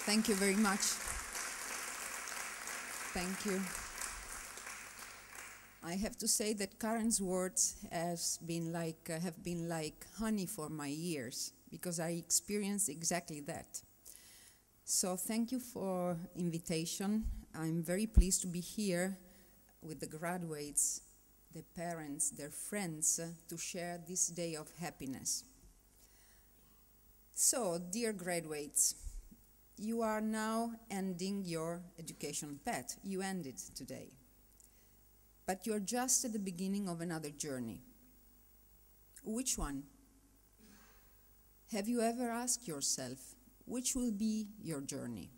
Thank you very much. Thank you. I have to say that Karen's words have been like honey for my ears, because I experienced exactly that. So thank you for invitation. I'm very pleased to be here with the graduates, their parents, their friends, to share this day of happiness. So, dear graduates, you are now ending your education path. You ended today. But you're just at the beginning of another journey. Which one? Have you ever asked yourself, which will be your journey?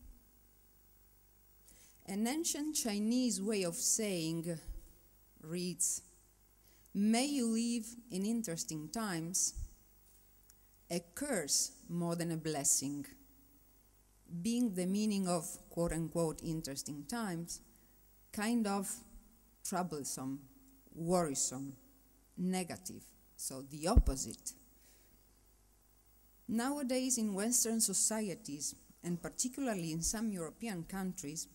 An ancient Chinese way of saying reads, "May you live in interesting times, a curse more than a blessing," being the meaning of quote-unquote interesting times, kind of troublesome, worrisome, negative, so the opposite. Nowadays in Western societies, and particularly in some European countries,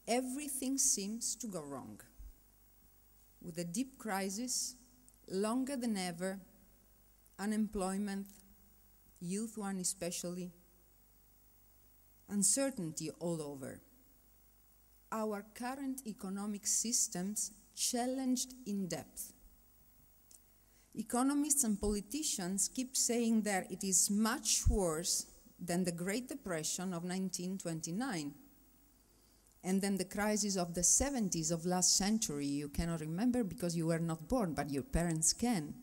everything seems to go wrong. With a deep crisis, longer than ever, unemployment, youth one especially, uncertainty all over. Our current economic systems challenged in depth. Economists and politicians keep saying that it is much worse than the Great Depression of 1929 and then the crisis of the 70s of last century. You cannot remember because you were not born, but your parents can,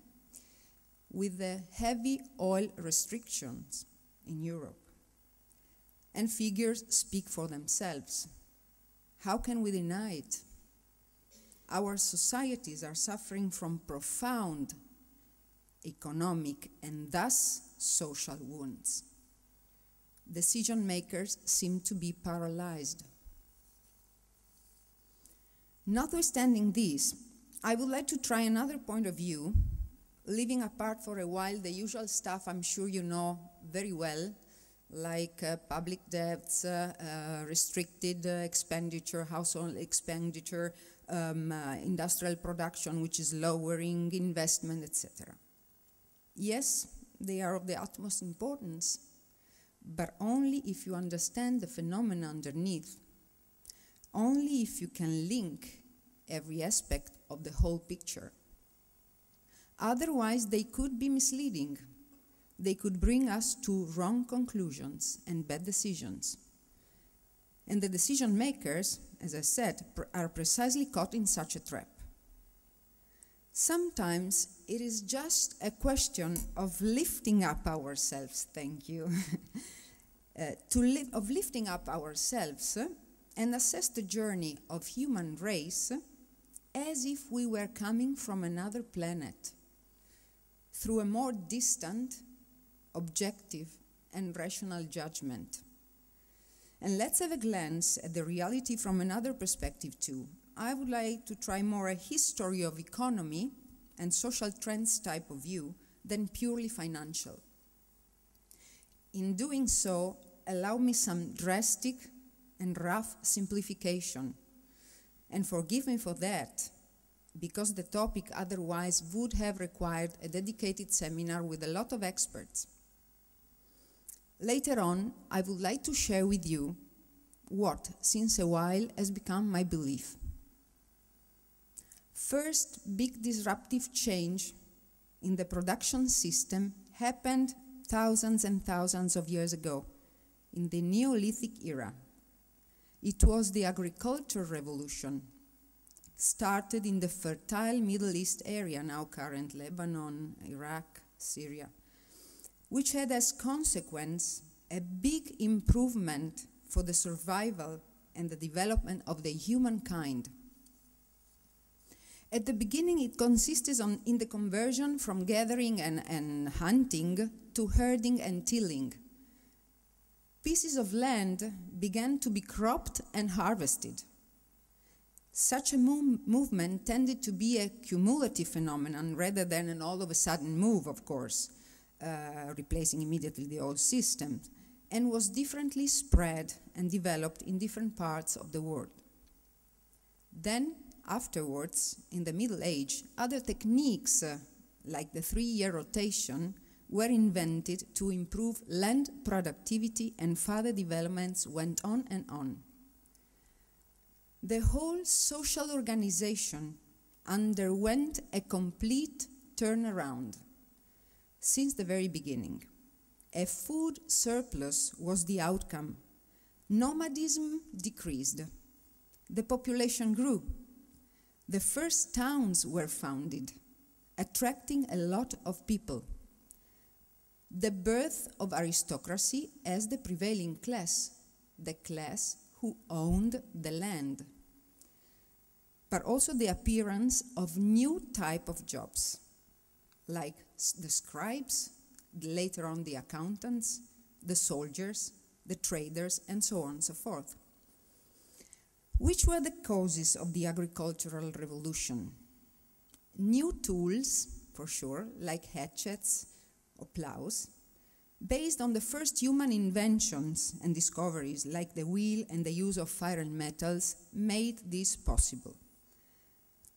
with the heavy oil restrictions in Europe. And figures speak for themselves. How can we deny it? Our societies are suffering from profound economic and thus social wounds. Decision makers seem to be paralyzed. Notwithstanding this, I would like to try another point of view, leaving apart for a while the usual stuff I'm sure you know very well, like public debts, restricted expenditure, household expenditure, industrial production, which is lowering investment, etc. Yes, they are of the utmost importance, but only if you understand the phenomena underneath, only if you can link every aspect of the whole picture. Otherwise, they could be misleading. They could bring us to wrong conclusions and bad decisions. And the decision makers, as I said, are precisely caught in such a trap. Sometimes it is just a question of lifting up ourselves, thank you, of lifting up ourselves and assess the journey of human race as if we were coming from another planet, through a more distant, objective, and rational judgment. And let's have a glance at the reality from another perspective too. I would like to try more a history of economy and social trends type of view than purely financial. In doing so, allow me some drastic and rough simplification. And forgive me for that, because the topic otherwise would have required a dedicated seminar with a lot of experts. Later on, I would like to share with you what, since a while, has become my belief. First big disruptive change in the production system happened thousands and thousands of years ago, in the Neolithic era. It was the agricultural revolution, started in the fertile Middle East area, now current Lebanon, Iraq, Syria, which had as consequence a big improvement for the survival and the development of the humankind. At the beginning, it consisted in the conversion from gathering and hunting to herding and tilling. Pieces of land began to be cropped and harvested. Such a movement tended to be a cumulative phenomenon rather than an all-of-a-sudden move, of course, replacing immediately the old system. and was differently spread and developed in different parts of the world. Then, afterwards, in the Middle Age, other techniques, like the 3-year rotation, were invented to improve land productivity, and further developments went on and on. The whole social organization underwent a complete turnaround since the very beginning. A food surplus was the outcome. Nomadism decreased. The population grew. The first towns were founded, attracting a lot of people. The birth of aristocracy as the prevailing class, the class who owned the land, but also the appearance of new type of jobs, like the scribes, later on the accountants, the soldiers, the traders, and so on and so forth. Which were the causes of the agricultural revolution? New tools, for sure, like hatchets or plows, based on the first human inventions and discoveries like the wheel and the use of fire and metals, made this possible.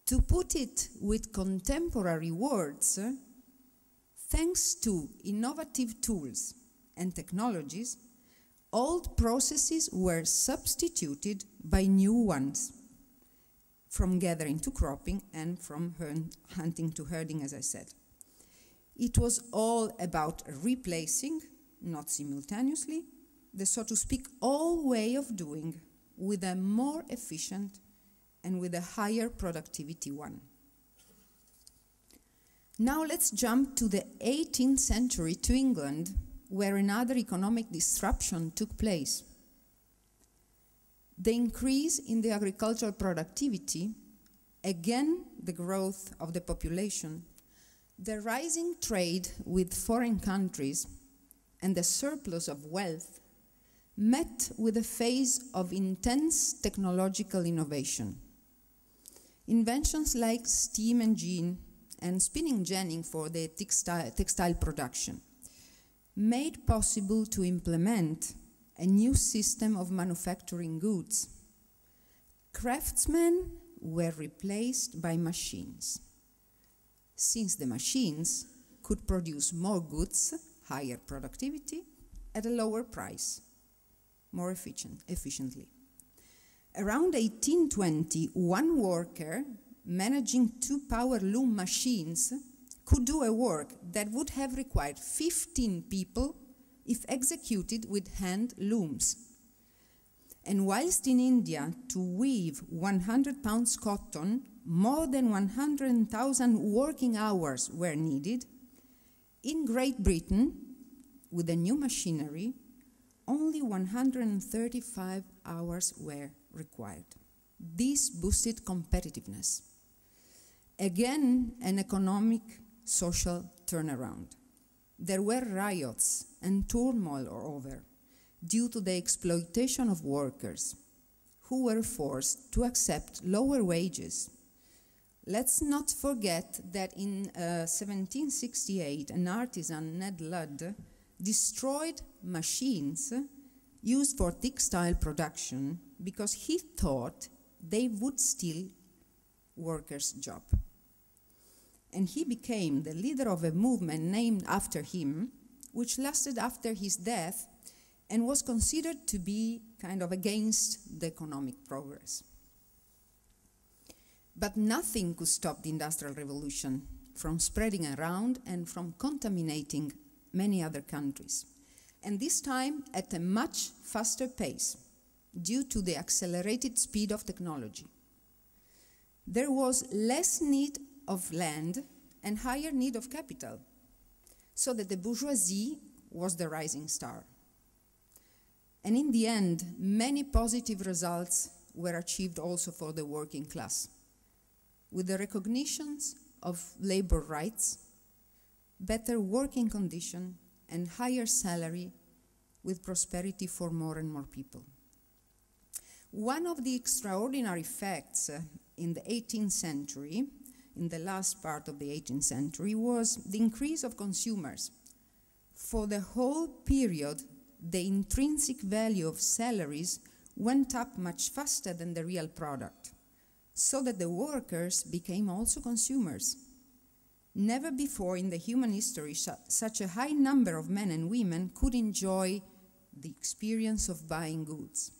To put it with contemporary words, thanks to innovative tools and technologies, old processes were substituted by new ones, from gathering to cropping and from hunting to herding, as I said. It was all about replacing, not simultaneously, the, so to speak, old way of doing with a more efficient and with a higher productivity one. Now let's jump to the 18th century to England, where another economic disruption took place. The increase in the agricultural productivity, again the growth of the population, the rising trade with foreign countries, and the surplus of wealth met with a phase of intense technological innovation. Inventions like steam engine and spinning jenny for the textile production made possible to implement a new system of manufacturing goods. Craftsmen were replaced by machines, since the machines could produce more goods, higher productivity, at a lower price, more efficiently. Around 1820, one worker managing 2 power loom machines could do a work that would have required 15 people if executed with hand looms. And whilst in India, to weave 100 pounds cotton, more than 100,000 working hours were needed, in Great Britain, with the new machinery, only 135 hours were required. This boosted competitiveness. Again, an economic, social turnaround. There were riots and turmoil over due to the exploitation of workers who were forced to accept lower wages. Let's not forget that in 1768, an artisan, Ned Ludd, destroyed machines used for textile production because he thought they would steal workers' job. And he became the leader of a movement named after him, which lasted after his death and was considered to be kind of against the economic progress. But nothing could stop the Industrial Revolution from spreading around and from contaminating many other countries, and this time at a much faster pace due to the accelerated speed of technology. There was less need of land and higher need of capital, so that the bourgeoisie was the rising star. And in the end, many positive results were achieved also for the working class, with the recognitions of labor rights, better working condition, and higher salary, with prosperity for more and more people. One of the extraordinary facts in the 18th century, in the last part of the 18th century, was the increase of consumers. For the whole period, the intrinsic value of salaries went up much faster than the real product, so that the workers became also consumers. Never before in the human history such a high number of men and women could enjoy the experience of buying goods.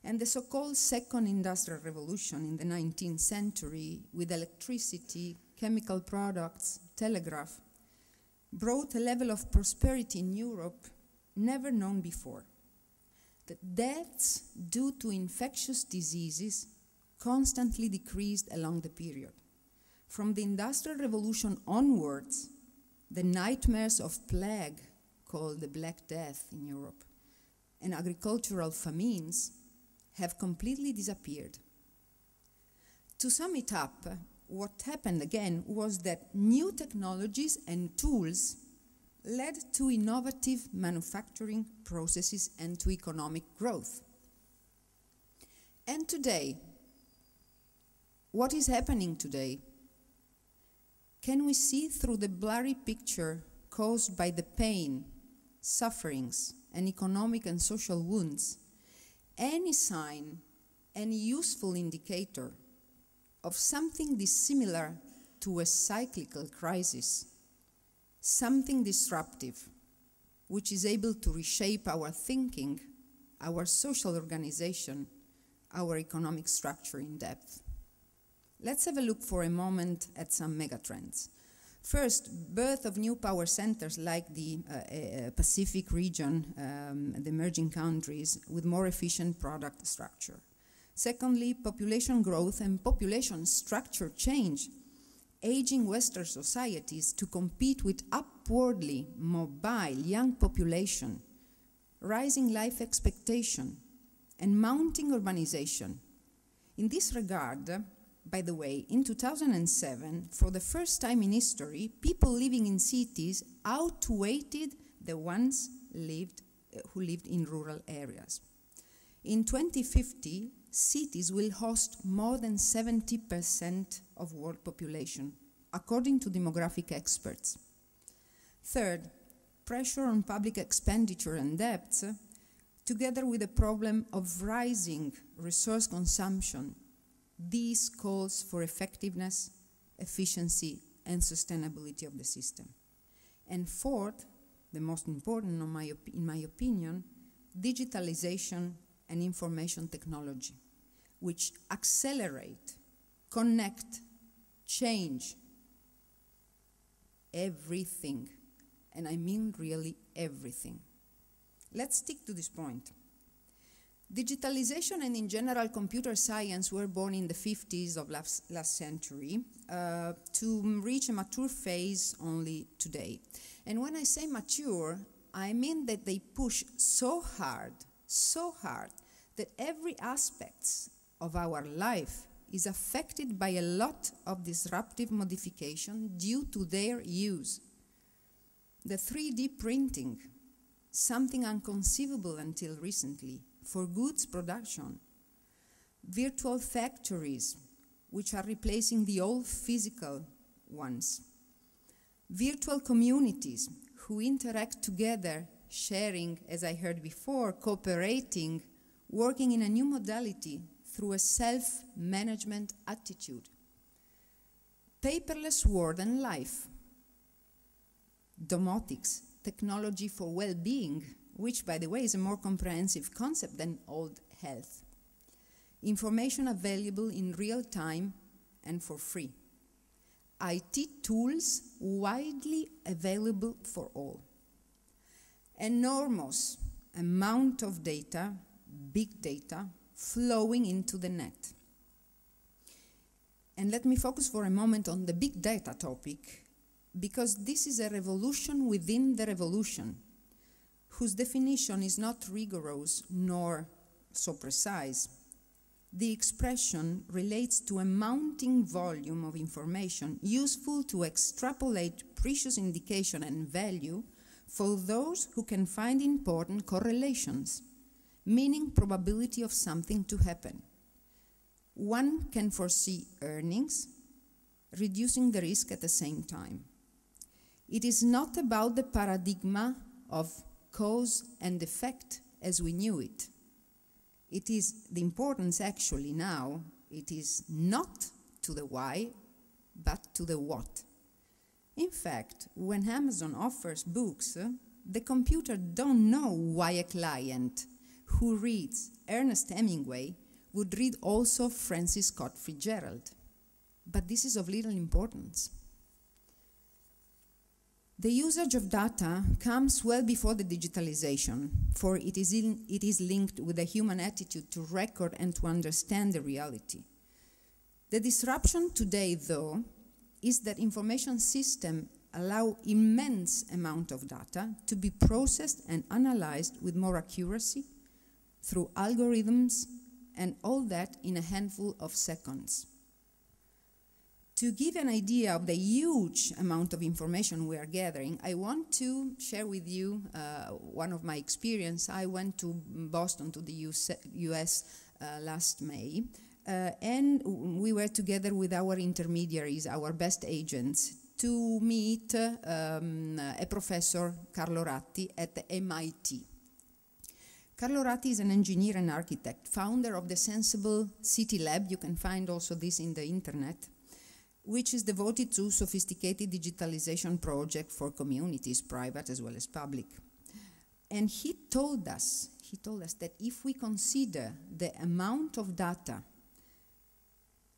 And the so-called Second Industrial Revolution in the 19th century, with electricity, chemical products, telegraph, brought a level of prosperity in Europe never known before. The deaths due to infectious diseases constantly decreased along the period. From the Industrial Revolution onwards, the nightmares of plague, called the Black Death in Europe, and agricultural famines have completely disappeared. To sum it up, what happened again was that new technologies and tools led to innovative manufacturing processes and to economic growth. And today, what is happening today? Can we see through the blurry picture caused by the pain, sufferings, and economic and social wounds any sign, any useful indicator of something dissimilar to a cyclical crisis, something disruptive, which is able to reshape our thinking, our social organization, our economic structure in depth? Let's have a look for a moment at some megatrends. First, birth of new power centers like the Pacific region, the emerging countries, with more efficient product structure. Secondly, population growth and population structure change, aging Western societies to compete with upwardly mobile young population, rising life expectation, and mounting urbanization. In this regard, by the way, in 2007, for the first time in history, people living in cities outweighed the ones who lived in rural areas. In 2050, cities will host more than 70% of world population, according to demographic experts. Third, pressure on public expenditure and debts, together with the problem of rising resource consumption. These calls for effectiveness, efficiency, and sustainability of the system. And fourth, the most important in my opinion, digitalization and information technology, which accelerate, connect, change everything. And I mean really everything. Let's stick to this point. Digitalization and in general computer science were born in the 50s of last century to reach a mature phase only today. And when I say mature, I mean that they push so hard, that every aspect of our life is affected by a lot of disruptive modification due to their use. The 3D printing, something unconceivable until recently, for goods production. Virtual factories, which are replacing the old physical ones. Virtual communities who interact together, sharing, as I heard before, cooperating, working in a new modality through a self-management attitude. Paperless world and life. Domotics, technology for well-being, which, by the way, is a more comprehensive concept than old health. Information available in real time and for free. IT tools widely available for all. Enormous amount of data, big data, flowing into the net. And let me focus for a moment on the big data topic, because this is a revolution within the revolution, whose definition is not rigorous nor so precise. The expression relates to a mounting volume of information useful to extrapolate precious indication and value for those who can find important correlations, meaning probability of something to happen. One can foresee earnings, reducing the risk at the same time. It is not about the paradigm of cause and effect as we knew it. It is the importance actually now, it is not to the why, but to the what. In fact, when Amazon offers books, the computer don't know why a client who reads Ernest Hemingway would read also Francis Scott Fitzgerald. But this is of little importance. The usage of data comes well before the digitalization, for it is linked with a human attitude to record and to understand the reality. The disruption today, though, is that information systems allow immense amount of data to be processed and analyzed with more accuracy through algorithms, and all that in a handful of seconds. To give an idea of the huge amount of information we are gathering, I want to share with you one of my experience. I went to Boston, to the US last May, and we were together with our intermediaries, our best agents, to meet a professor, Carlo Ratti, at MIT. Carlo Ratti is an engineer and architect, founder of the Sensible City Lab. You can find also this in the internet, which is devoted to sophisticated digitalization project for communities, private as well as public. And he told us that if we consider the amount of data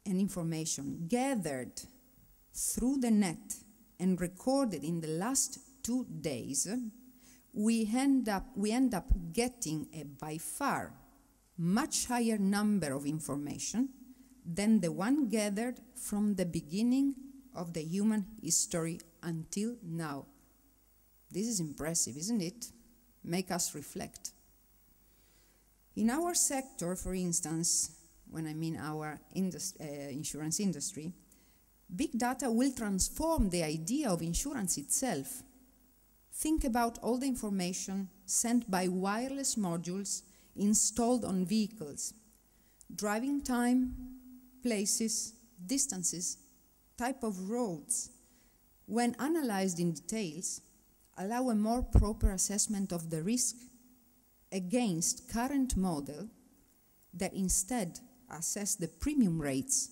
and information gathered through the net and recorded in the last 2 days, we end up getting a by far much higher number of information than the one gathered from the beginning of the human history until now. This is impressive, isn't it? Make us reflect. In our sector, for instance, when I mean our insurance industry, big data will transform the idea of insurance itself. Think about all the information sent by wireless modules installed on vehicles, driving time, places, distances, type of roads, when analyzed in details, allow a more proper assessment of the risk against current model that instead assess the premium rates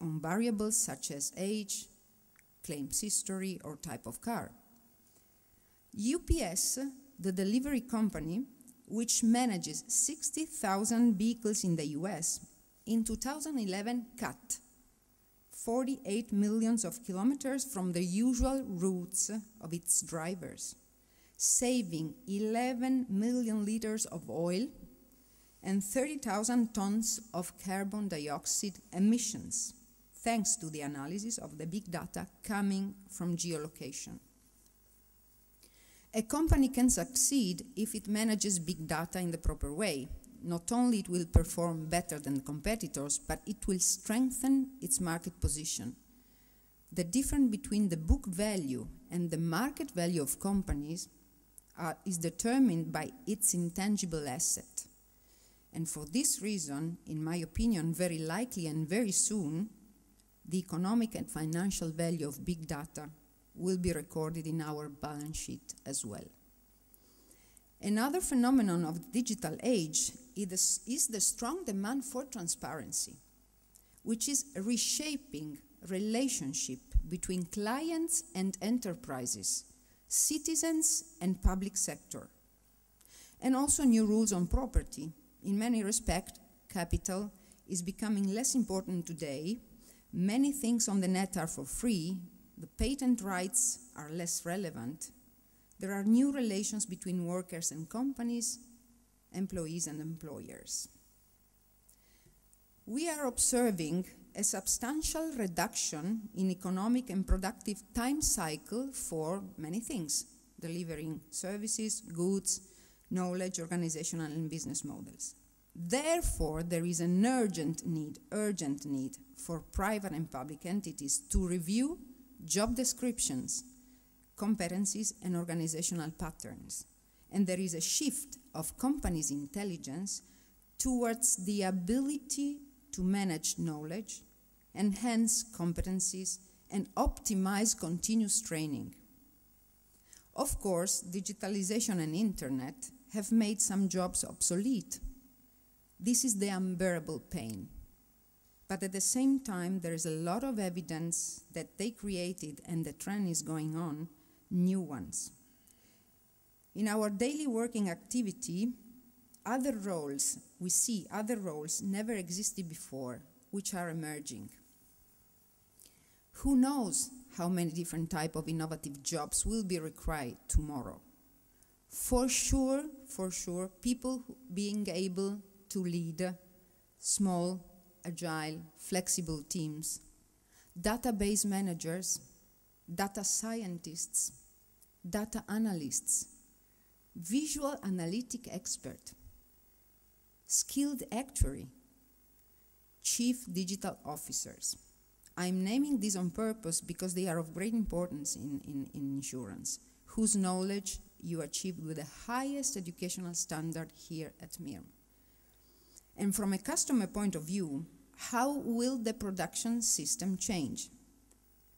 on variables such as age, claims history, or type of car. UPS, the delivery company, which manages 60,000 vehicles in the US, in 2011 cut 48 million kilometers from the usual routes of its drivers, saving 11 million liters of oil and 30,000 tons of carbon dioxide emissions, thanks to the analysis of the big data coming from geolocation. A company can succeed if it manages big data in the proper way. Not only it will perform better than competitors, but it will strengthen its market position. The difference between the book value and the market value of companies is determined by its intangible asset. And for this reason, in my opinion, very likely and very soon, the economic and financial value of big data will be recorded in our balance sheet as well. Another phenomenon of the digital age is the strong demand for transparency, which is reshaping relationship between clients and enterprises, citizens and public sector, and also new rules on property. In many respects, capital is becoming less important today. Many things on the net are for free. The patent rights are less relevant. There are new relations between workers and companies, employees and employers. We are observing a substantial reduction in economic and productive time cycle for many things, delivering services, goods, knowledge, organizational and business models. Therefore, there is an urgent need for private and public entities to review job descriptions, competencies and organizational patterns. And there is a shift of companies' intelligence towards the ability to manage knowledge, enhance competencies, and optimize continuous training. Of course, digitalization and internet have made some jobs obsolete. This is the unbearable pain. But at the same time, there is a lot of evidence that they created, and the trend is going on, new ones. In our daily working activity, we see other roles never existed before, which are emerging. Who knows how many different types of innovative jobs will be required tomorrow? For sure, people being able to lead small, agile, flexible teams, database managers, data scientists, data analysts, visual analytic expert, skilled actuary, chief digital officers. I'm naming these on purpose because they are of great importance in insurance, whose knowledge you achieve with the highest educational standard here at MIRM. And from a customer point of view, how will the production system change?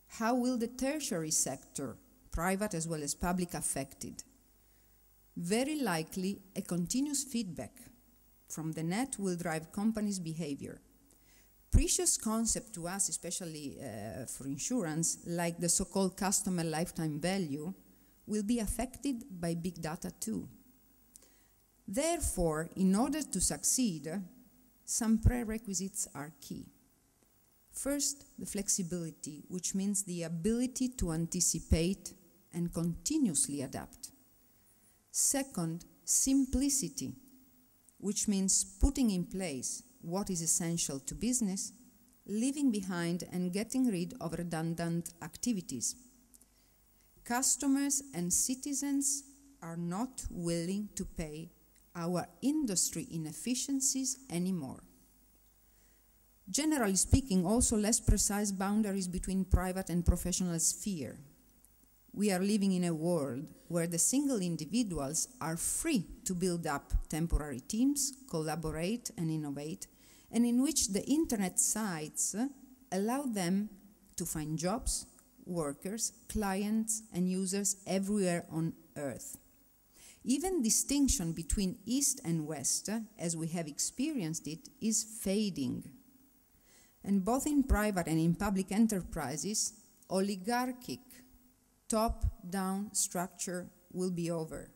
How will the tertiary sector, private as well as public, affected? Very likely, a continuous feedback from the net will drive companies' behavior. Precious concept to us, especially for insurance, like the so-called customer lifetime value, will be affected by big data too. Therefore, in order to succeed, some prerequisites are key. First, the flexibility, which means the ability to anticipate and continuously adapt. Second, simplicity, which means putting in place what is essential to business, leaving behind and getting rid of redundant activities. Customers and citizens are not willing to pay our industry inefficiencies anymore. Generally speaking, also less precise boundaries between private and professional sphere. We are living in a world where the single individuals are free to build up temporary teams, collaborate and innovate, and in which the internet sites allow them to find jobs, workers, clients, and users everywhere on Earth. Even distinction between East and West, as we have experienced it, is fading. And both in private and in public enterprises, oligarchic, top-down structure will be over.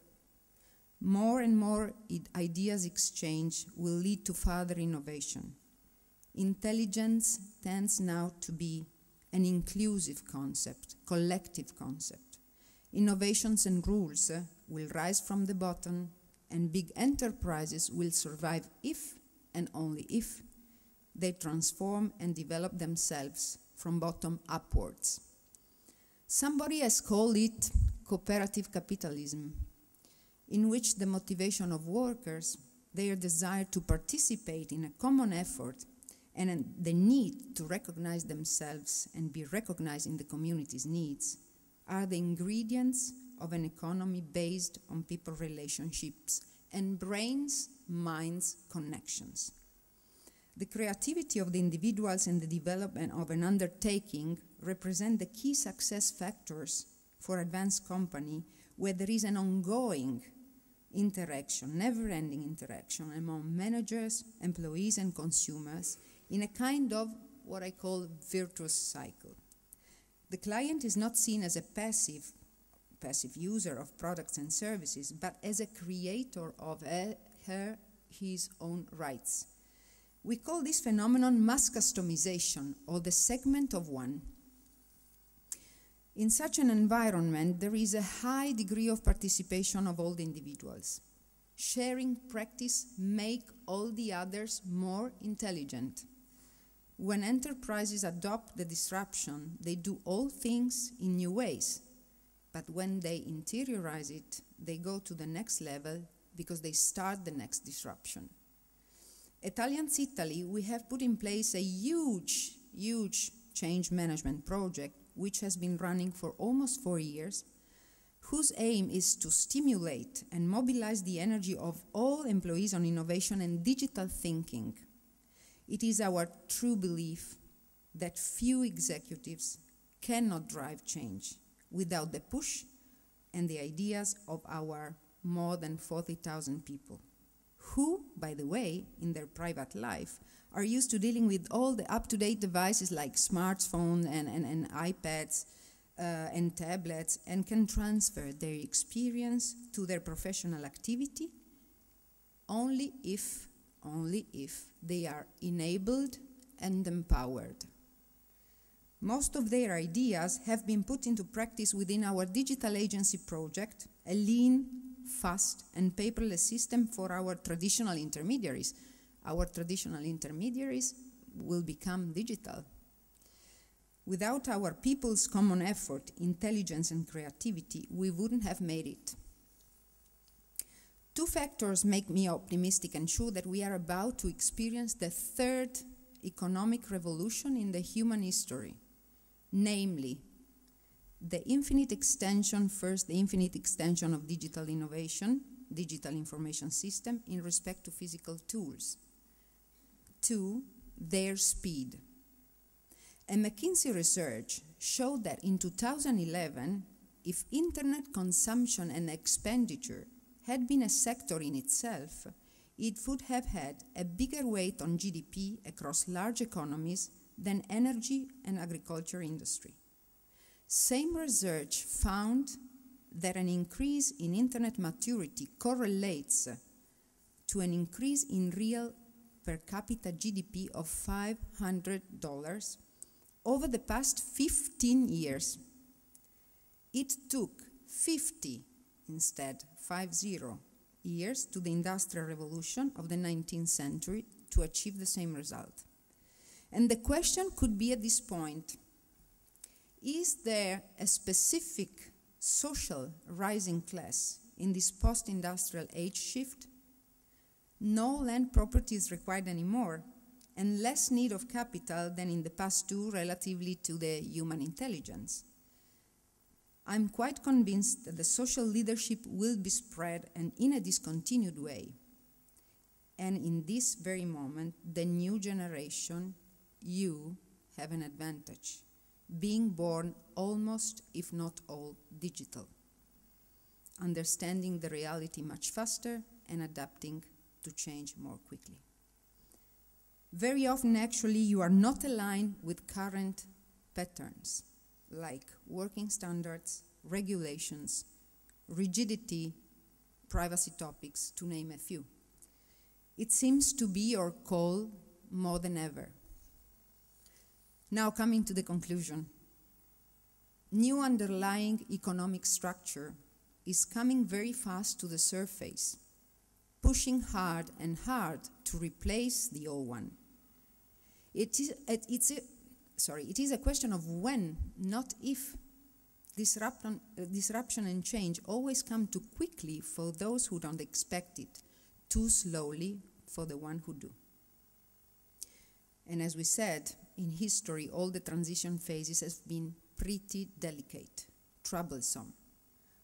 More and more ideas exchange will lead to further innovation. Intelligence tends now to be an inclusive concept, collective concept. Innovations and rules will rise from the bottom, and big enterprises will survive if and only if they transform and develop themselves from bottom upwards. Somebody has called it cooperative capitalism, in which the motivation of workers, their desire to participate in a common effort, and the need to recognize themselves and be recognized in the community's needs are the ingredients of an economy based on people relationships and brains, minds, connections. The creativity of the individuals and the development of an undertaking represent the key success factors for advanced company, where there is an ongoing interaction, never-ending interaction among managers, employees, and consumers in a kind of what I call virtuous cycle. The client is not seen as a passive user of products and services, but as a creator of his own rights. We call this phenomenon mass customization, or the segment of one. In such an environment, there is a high degree of participation of all the individuals. Sharing practice make all the others more intelligent. When enterprises adopt the disruption, they do all things in new ways. But when they interiorize it, they go to the next level because they start the next disruption. At Allianz Italy, we have put in place a huge change management project, which has been running for almost 4 years, whose aim is to stimulate and mobilize the energy of all employees on innovation and digital thinking. It is our true belief that few executives cannot drive change without the push and the ideas of our more than 40,000 people, who, by the way, in their private life, are used to dealing with all the up-to-date devices like smartphones and iPads and tablets, and can transfer their experience to their professional activity only if they are enabled and empowered. Most of their ideas have been put into practice within our digital agency project, a lean, fast, and paperless system for our traditional intermediaries. Our traditional intermediaries will become digital. Without our people's common effort, intelligence, and creativity, we wouldn't have made it. Two factors make me optimistic and sure that we are about to experience the third economic revolution in the human history, namely, the infinite extension of digital innovation, digital information system in respect to physical tools. Two, their speed. A McKinsey research showed that in 2011, if internet consumption and expenditure had been a sector in itself, it would have had a bigger weight on GDP across large economies than energy and agriculture industry. Same research found that an increase in internet maturity correlates to an increase in real per capita GDP of $500 over the past 15 years. It took 50 years to the Industrial Revolution of the 19th century to achieve the same result. And the question could be at this point, is there a specific social rising class in this post-industrial age shift? No land property is required anymore, and less need of capital than in the past two relatively to the human intelligence. I'm quite convinced that the social leadership will be spread and in a discontinued way. And in this very moment, the new generation, you, have an advantage, being born almost, if not all, digital, understanding the reality much faster and adapting to change more quickly. Very often, actually, you are not aligned with current patterns, like working standards, regulations, rigidity, privacy topics, to name a few. It seems to be your call more than ever. Now coming to the conclusion. New underlying economic structure is coming very fast to the surface, pushing hard and hard to replace the old one. It is a question of when, not if. Disruption and change always come too quickly for those who don't expect it, too slowly for the one who do. And as we said, in history, all the transition phases have been pretty delicate, troublesome.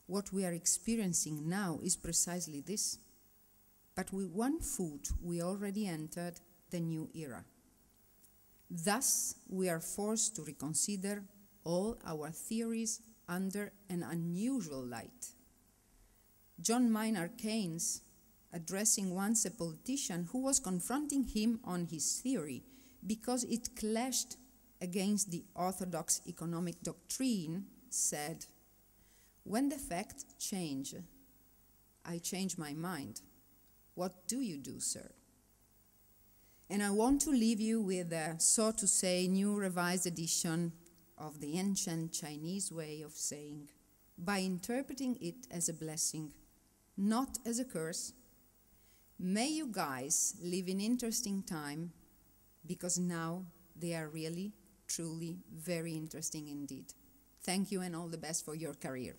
What we are experiencing now is precisely this. But with one foot, we already entered the new era. Thus, we are forced to reconsider all our theories under an unusual light. John Maynard Keynes, addressing once a politician who was confronting him on his theory because it clashed against the orthodox economic doctrine, said, "When the facts change, I change my mind. What do you do, sir?" And I want to leave you with a, so to say, new revised edition of the ancient Chinese way of saying, by interpreting it as a blessing, not as a curse. May you guys live in interesting time, because now they are really, truly very interesting indeed. Thank you and all the best for your career.